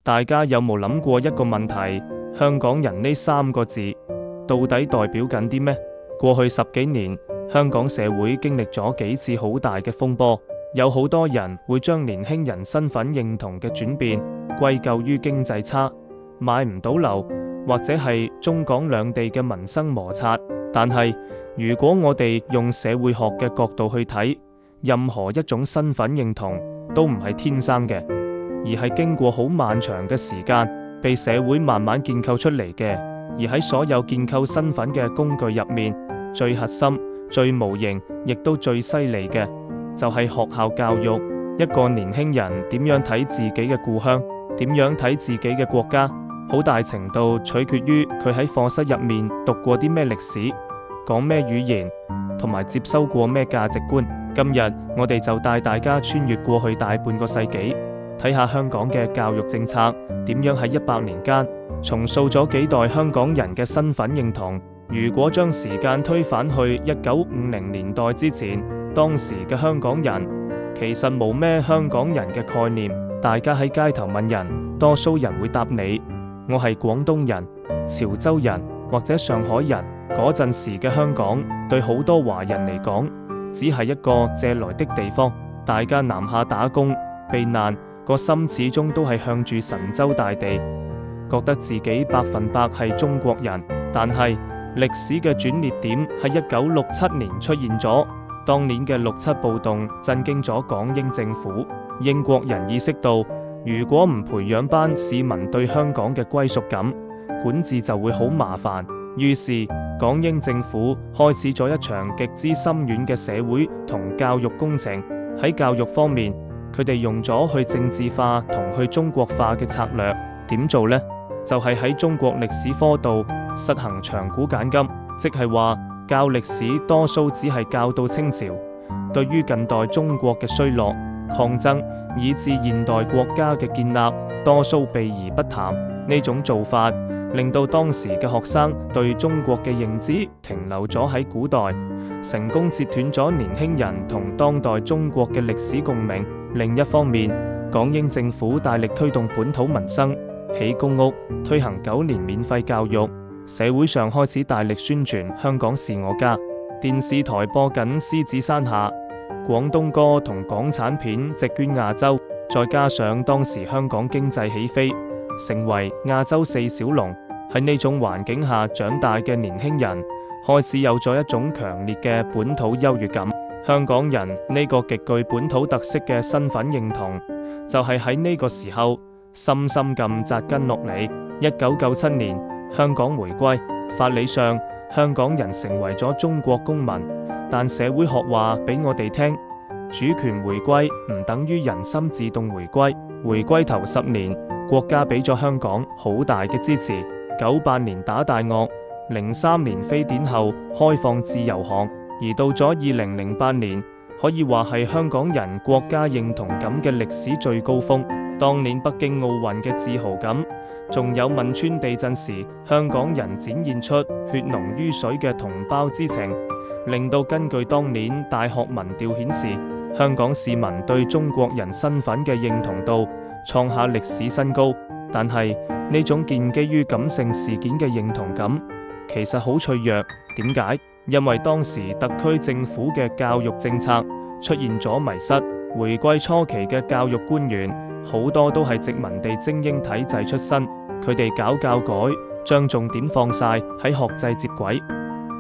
大家有冇諗過一個問題？香港人呢三個字到底代表緊啲咩？過去10幾年，香港社會經歷咗幾次好大嘅風波，有好多人會將年輕人身份認同嘅轉變歸咎於經濟差、買唔到樓，或者係中港兩地嘅民生摩擦。但係如果我哋用社會學嘅角度去睇，任何一種身份認同都唔係天生嘅，而係經過好漫長嘅時間，被社會慢慢建構出嚟嘅。而喺所有建構身份嘅工具入面，最核心、最無形，亦都最犀利嘅，就係學校教育。一個年輕人點樣睇自己嘅故鄉，點樣睇自己嘅國家，好大程度取決於佢喺課室入面讀過啲咩歷史，講咩語言，同埋接收過咩價值觀。今日我哋就帶大家穿越過去大半個世紀，睇下香港嘅教育政策點樣喺100年間重塑咗幾代香港人嘅身份認同。如果將時間推返去1950年代之前，當時嘅香港人其實冇咩香港人嘅概念。大家喺街頭問人，多數人會答你：我係廣東人、潮州人或者上海人。嗰陣時嘅香港對好多華人嚟講，只係一個借來的地方。大家南下打工避難，個心始終都係向住神州大地，覺得自己100%係中國人。但係歷史嘅轉捩點喺1967年出現咗。當年嘅6·7暴動震驚咗港英政府，英國人意識到，如果唔培養班市民對香港嘅歸屬感，管治就會好麻煩。於是港英政府開始咗一場極之深遠嘅社會同教育工程。喺教育方面，佢哋用咗去政治化同去中國化嘅策略。點做呢？就係喺中國歷史科度實行長古簡今，即係話教歷史多數只係教到清朝，對於近代中國嘅衰落、抗爭以至現代國家嘅建立，多數避而不談。呢種做法令到當時嘅學生對中國嘅認知停留咗喺古代，成功截斷咗年輕人同當代中國嘅歷史共鳴。另一方面，港英政府大力推動本土民生，起公屋，推行9年免費教育，社會上開始大力宣傳香港是我家，電視台播緊獅子山下、廣東歌同港產片席捲亞洲，再加上當時香港經濟起飛，成為亞洲4小龍。喺呢種環境下長大嘅年輕人，開始有咗一種強烈嘅本土優越感。香港人呢個極具本土特色嘅身份認同，就係喺呢個時候深深咁扎根落嚟。1997年香港回歸，法理上香港人成為咗中國公民，但社會學話俾我哋聽，主權回歸唔等於人心自動回歸。回歸頭10年，國家俾咗香港好大嘅支持。98年打大鱷，03年非典後開放自由行，而到咗2008年，可以話係香港人國家認同感嘅歷史最高峰。當年北京奧運嘅自豪感，仲有汶川地震時香港人展現出血濃於水嘅同胞之情，令到根據當年大學民調顯示，香港市民對中國人身份嘅認同度創下歷史新高。但係呢種建基於感性事件嘅認同感其實好脆弱。點解？因為當時特區政府嘅教育政策出現咗迷失。回歸初期嘅教育官員好多都係殖民地精英體制出身，佢哋搞教改，將重點放晒喺學制接軌、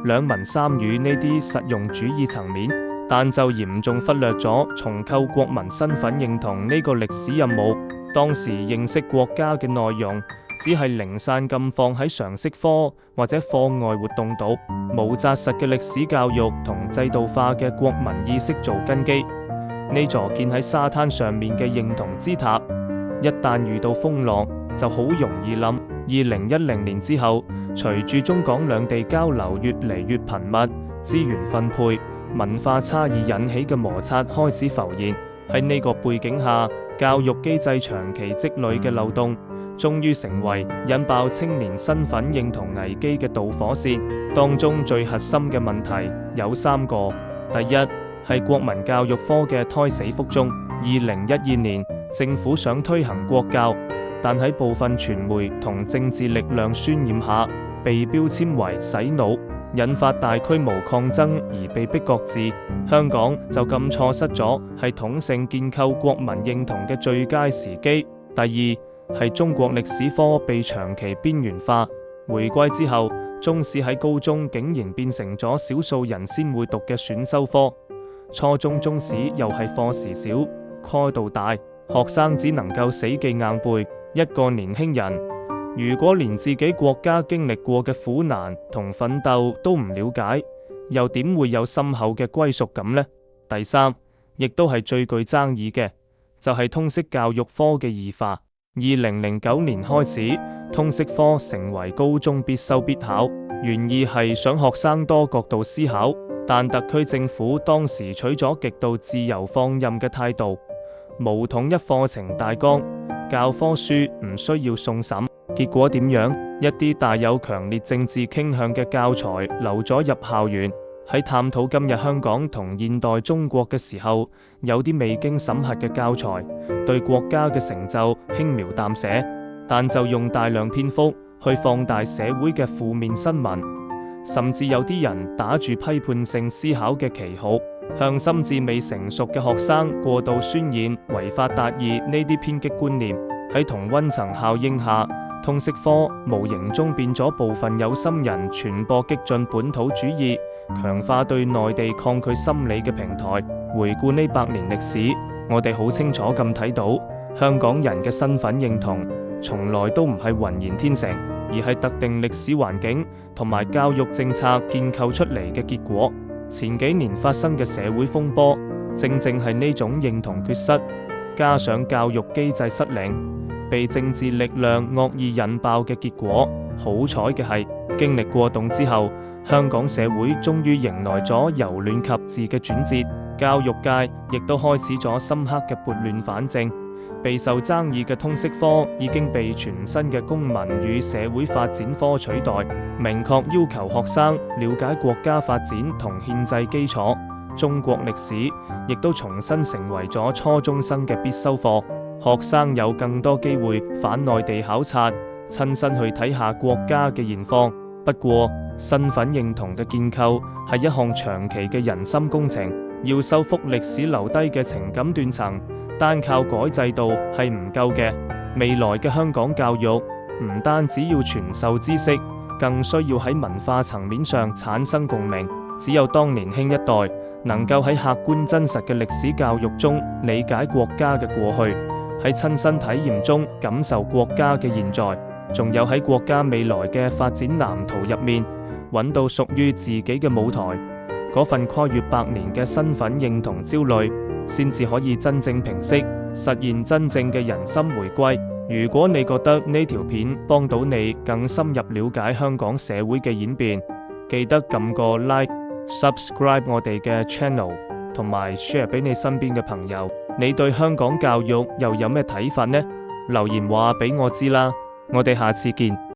兩文三語呢啲實用主義層面，但就嚴重忽略咗重構國民身份認同呢個歷史任務。當時認識國家嘅內容只係零散咁放喺常識科或者課外活動度，冇紮實嘅歷史教育同制度化嘅國民意識做根基。呢座建喺沙灘上面嘅認同之塔，一旦遇到風浪就好容易冧。2010年之後，隨住中港兩地交流越嚟越頻密，資源分配、文化差異引起嘅摩擦開始浮現。喺呢個背景下，教育機制長期積累嘅漏洞，終於成為引爆青年身份認同危機嘅導火線。當中最核心嘅問題有3個。第一係國民教育科嘅胎死腹中。2012年政府想推行國教，但喺部分傳媒同政治力量渲染下，被標籤為洗腦，引發大規模抗爭而被迫擱置。香港就咁錯失咗係統勝建構國民認同嘅最佳時機。第二係中國歷史科被長期邊緣化。回歸之後，中史喺高中竟然變成咗少數人先會讀嘅選修科。初中中史又係課時少、開度大，學生只能夠死記硬背。一個年輕人如果連自己國家經歷過嘅苦難同奮鬥都唔了解，又點會有深厚嘅歸屬感呢？第三，亦都係最具爭議嘅，就係通識教育科嘅異化。2009年開始，通識科成為高中必修必考，原意係想學生多角度思考，但特區政府當時取咗極度自由放任嘅態度，無統一課程大綱，教科書唔需要送審。結果點樣？一啲帶有強烈政治傾向嘅教材流咗入校園。喺探討今日香港同現代中國嘅時候，有啲未經審核嘅教材，對國家嘅成就輕描淡寫，但就用大量篇幅去放大社會嘅負面新聞，甚至有啲人打住批判性思考嘅旗號，向心智未成熟嘅學生過度渲染違法達義呢啲偏激觀念。喺同溫層效應下，通識科無形中變咗部分有心人傳播激進本土主義，強化對內地抗拒心理嘅平台。回顧呢100年歷史，我哋好清楚咁睇到，香港人嘅身份認同從來都唔係渾然天成，而係特定歷史環境同埋教育政策建構出嚟嘅結果。前幾年發生嘅社會風波，正正係呢種認同缺失，加上教育機制失靈，被政治力量惡意引爆嘅結果。好彩嘅係，經歷過動之後，香港社會終於迎來咗由亂及治嘅轉折，教育界亦都開始咗深刻嘅撥亂反正。備受爭議嘅通識科已經被全新嘅公民與社會發展科取代，明確要求學生了解國家發展同憲制基礎。中國歷史亦都重新成為咗初中生嘅必修課，學生有更多機會返內地考察，親身去睇下國家嘅現況。不過，身份認同嘅建構係一項長期嘅人心工程，要修復歷史留低嘅情感斷層，單靠改制度係唔夠嘅。未來嘅香港教育唔單止要傳授知識，更需要喺文化層面上產生共鳴。只有當年輕一代能夠喺客觀真實嘅歷史教育中理解國家嘅過去，喺親身體驗中感受國家嘅現在，仲有喺國家未來嘅發展藍圖入面揾到屬於自己嘅舞台，嗰份跨越100年嘅身份認同焦慮，先至可以真正平息，實現真正嘅人心回歸。如果你覺得呢條片幫到你更深入了解香港社會嘅演變，記得撳個 like、subscribe 我哋嘅 channel， 同埋 share 俾你身邊嘅朋友。你對香港教育又有咩睇法呢？留言話俾我知啦，我哋下次見。